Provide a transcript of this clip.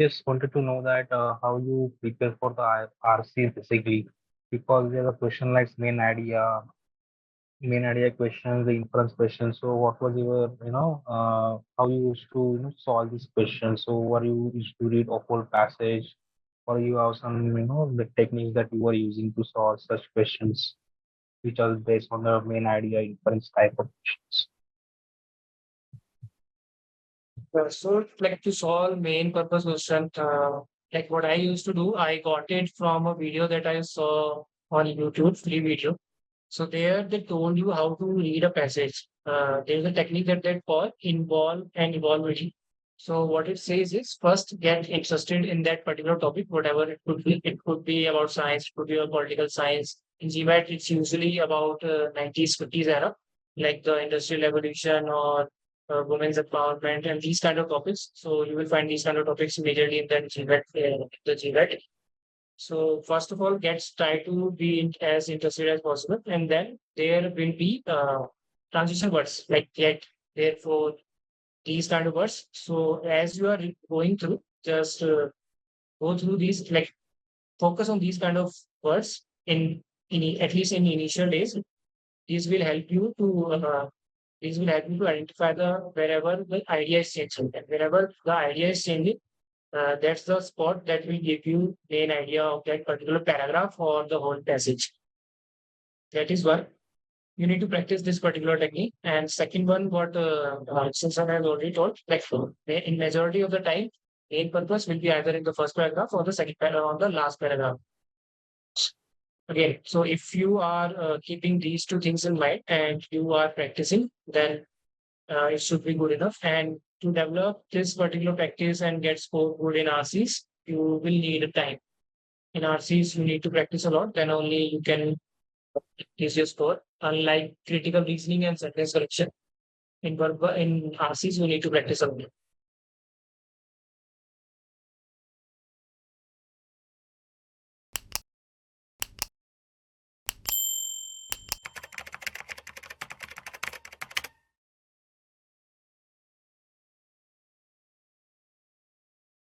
just wanted to know that how you prepare for the RC basically, because there's a question like main idea questions, the inference questions. So what was your, how you used to, solve these questions? So were you used to read a whole passage, or you have some, the techniques that you were using to solve such questions, which are based on the main idea inference type of questions? So, like to solve main purpose question, like what I used to do, I got it from a video that I saw on YouTube, free video. So there they told you how to read a passage. There's a technique that they call involve and evolve. So what it says is first get interested in that particular topic, whatever it could be. It could be about science, it could be about political science. In GMAT, it's usually about 90s, 50s era, like the industrial revolution or women's empowerment and these kind of topics. So you will find these kind of topics majorly in that the GMAT. So first of all, try to be as interested as possible, and then there will be transition words like yet, therefore, these kind of words. So as you are going through, just go through these, like focus on these kind of words in at least in initial days. These will help you to identify the wherever the idea is changing, and wherever the idea is changing, that's the spot that will give you main idea of that particular paragraph or the whole passage. That is one. You need to practice this particular technique. And second one, what Simpson has already told, like in majority of the time, main purpose will be either in the first paragraph or the second paragraph or the last paragraph. Again, so if you are keeping these two things in mind and you are practicing, then it should be good enough. And to develop this particular practice and get score good in RCs, you will need time. In RCs, you need to practice a lot, then only you can increase your score. Unlike critical reasoning and sentence correction, in RCs, you need to practice a lot.